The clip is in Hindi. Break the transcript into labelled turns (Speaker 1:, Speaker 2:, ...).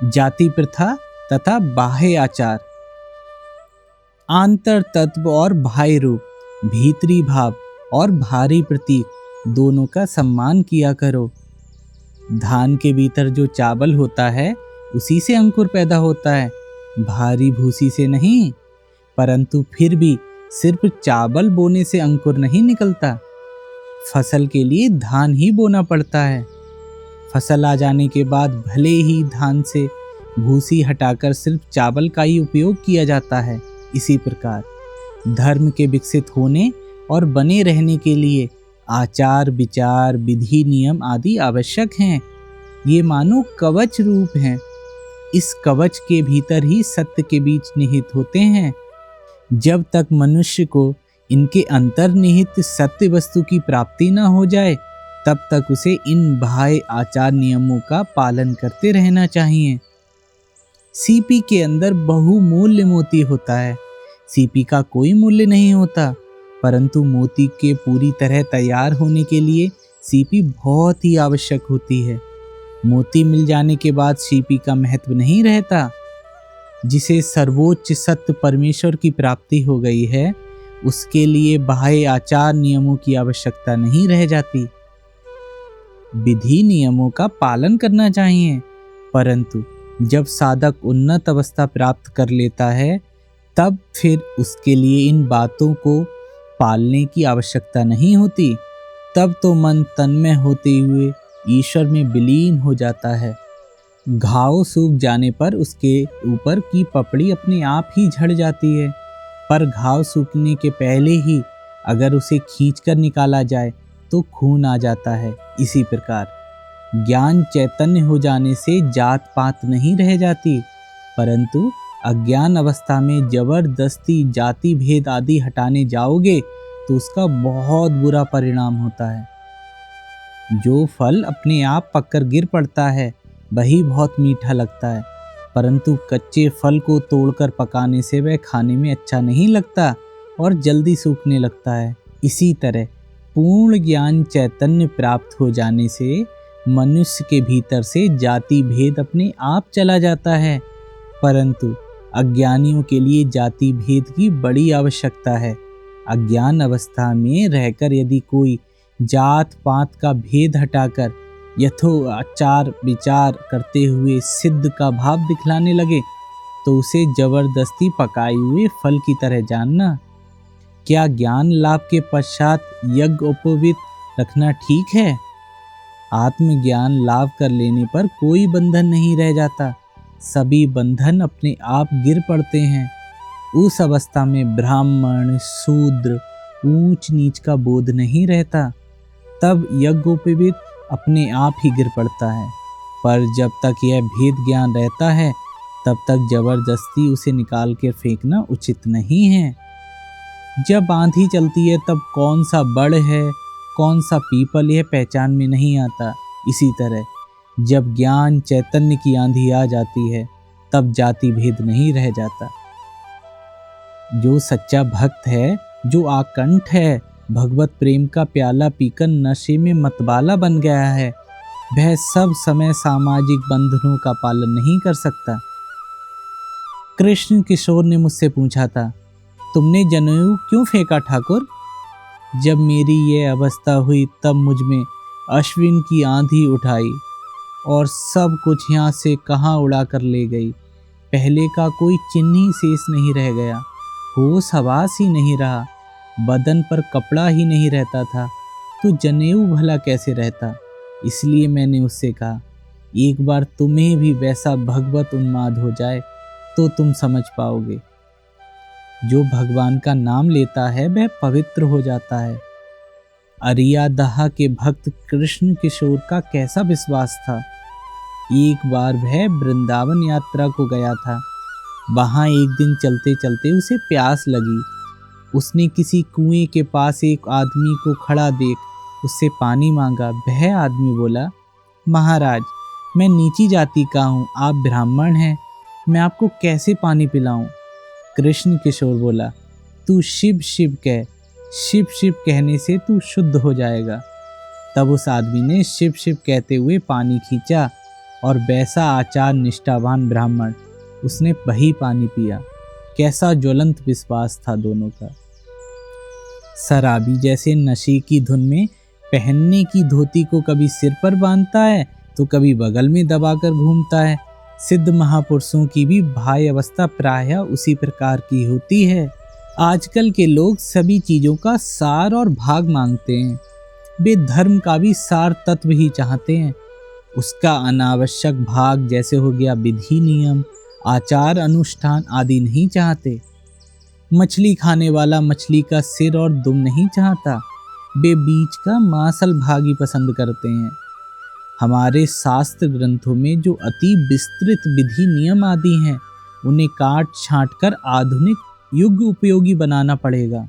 Speaker 1: जाति प्रथा तथा बाह्य आचार। आंतर तत्व और बाह्य रूप, भीतरी भाव और भारी प्रतीक दोनों का सम्मान किया करो। धान के भीतर जो चावल होता है उसी से अंकुर पैदा होता है, भारी भूसी से नहीं। परंतु फिर भी सिर्फ चावल बोने से अंकुर नहीं निकलता। फसल के लिए धान ही बोना पड़ता है। फसल आ जाने के बाद भले ही धान से भूसी हटाकर सिर्फ चावल का ही उपयोग किया जाता है, इसी प्रकार धर्म के विकसित होने और बने रहने के लिए आचार विचार विधि नियम आदि आवश्यक हैं। ये मानो कवच रूप हैं। इस कवच के भीतर ही सत्य के बीज निहित होते हैं। जब तक मनुष्य को इनके अंतर्निहित सत्य वस्तु की प्राप्ति न हो जाए, तब तक उसे इन बाह्य आचार नियमों का पालन करते रहना चाहिए। सीपी के अंदर बहुमूल्य मोती होता है। सीपी का कोई मूल्य नहीं होता, परंतु मोती के पूरी तरह तैयार होने के लिए सीपी बहुत ही आवश्यक होती है। मोती मिल जाने के बाद सीपी का महत्व नहीं रहता। जिसे सर्वोच्च सत्य परमेश्वर की प्राप्ति हो गई है, उसके लिए बाह्य आचार नियमों की आवश्यकता नहीं रह जाती। विधि नियमों का पालन करना चाहिए, परंतु जब साधक उन्नत अवस्था प्राप्त कर लेता है, तब फिर उसके लिए इन बातों को पालने की आवश्यकता नहीं होती। तब तो मन तन्मय होते हुए ईश्वर में विलीन हो जाता है। घाव सूख जाने पर उसके ऊपर की पपड़ी अपने आप ही झड़ जाती है, पर घाव सूखने के पहले ही अगर उसे खींचकर निकाला जाए तो खून आ जाता है। इसी प्रकार ज्ञान चैतन्य हो जाने से जात पात नहीं रह जाती, परंतु अज्ञान अवस्था में जबरदस्ती जाति भेद आदि हटाने जाओगे तो उसका बहुत बुरा परिणाम होता है। जो फल अपने आप पककर गिर पड़ता है वही बहुत मीठा लगता है, परंतु कच्चे फल को तोड़कर पकाने से वह खाने में अच्छा नहीं लगता और जल्दी सूखने लगता है। इसी तरह पूर्ण ज्ञान चैतन्य प्राप्त हो जाने से मनुष्य के भीतर से जाति भेद अपने आप चला जाता है, परंतु अज्ञानियों के लिए जाति भेद की बड़ी आवश्यकता है। अज्ञान अवस्था में रहकर यदि कोई जात पात का भेद हटाकर यथोआचार विचार करते हुए सिद्ध का भाव दिखलाने लगे तो उसे जबरदस्ती पकाए हुए फल की तरह जानना। क्या ज्ञान लाभ के पश्चात यज्ञ उपवीत रखना ठीक है? आत्मज्ञान लाभ कर लेने पर कोई बंधन नहीं रह जाता, सभी बंधन अपने आप गिर पड़ते हैं। उस अवस्था में ब्राह्मण शूद्र ऊंच नीच का बोध नहीं रहता, तब यज्ञोपवीत अपने आप ही गिर पड़ता है। पर जब तक यह भेद ज्ञान रहता है, तब तक जबरदस्ती उसे निकाल कर फेंकना उचित नहीं है। जब आंधी चलती है तब कौन सा बड़ है कौन सा पीपल यह पहचान में नहीं आता। इसी तरह जब ज्ञान चैतन्य की आंधी आ जाती है, तब जाति भेद नहीं रह जाता। जो सच्चा भक्त है, जो आकंठ है, भगवत प्रेम का प्याला पीकर नशे में मतवाला बन गया है, वह सब समय सामाजिक बंधनों का पालन नहीं कर सकता। कृष्ण किशोर ने मुझसे पूछा था, तुमने जनेऊ क्यों फेंका ठाकुर? जब मेरी ये अवस्था हुई तब मुझ में अश्विन की आंधी उठाई और सब कुछ यहाँ से कहाँ उड़ा कर ले गई। पहले का कोई चिन्ह ही शेष नहीं रह गया, होश हवास ही नहीं रहा, बदन पर कपड़ा ही नहीं रहता था, तो जनेऊ भला कैसे रहता। इसलिए मैंने उससे कहा, एक बार तुम्हें भी वैसा भगवत उन्माद हो जाए तो तुम समझ पाओगे। जो भगवान का नाम लेता है वह पवित्र हो जाता है। अरियादहा के भक्त कृष्ण किशोर का कैसा विश्वास था। एक बार वह वृंदावन यात्रा को गया था। वहां एक दिन चलते चलते उसे प्यास लगी। उसने किसी कुएं के पास एक आदमी को खड़ा देख उससे पानी मांगा। वह आदमी बोला, महाराज, मैं नीची जाति का हूँ, आप ब्राह्मण हैं, मैं आपको कैसे पानी पिलाऊं। कृष्ण किशोर बोला, तू शिव शिव कह, शिव शिव कहने से तू शुद्ध हो जाएगा। तब उस आदमी ने शिव शिव कहते हुए पानी खींचा और वैसा आचार निष्ठावान ब्राह्मण, उसने वही पानी पिया। कैसा ज्वलंत विश्वास था दोनों का। शराबी जैसे नशे की धुन में पहनने की धोती को कभी सिर पर बांधता है तो कभी बगल में दबाकर घूमता है। सिद्ध महापुरुषों की भी बाह्य अवस्था प्रायः उसी प्रकार की होती है। आजकल के लोग सभी चीजों का सार और भाग मांगते हैं। वे धर्म का भी सार तत्व ही चाहते हैं। उसका अनावश्यक भाग जैसे हो गया विधि नियम, आचार अनुष्ठान आदि नहीं चाहते। मछली खाने वाला मछली का सिर और दुम नहीं चाहता, वे बीच का मांसल भाग ही पसंद करते हैं। हमारे शास्त्र ग्रंथों में जो अति विस्तृत विधि नियम आदि हैं, उन्हें काट छांट कर आधुनिक युग उपयोगी बनाना पड़ेगा।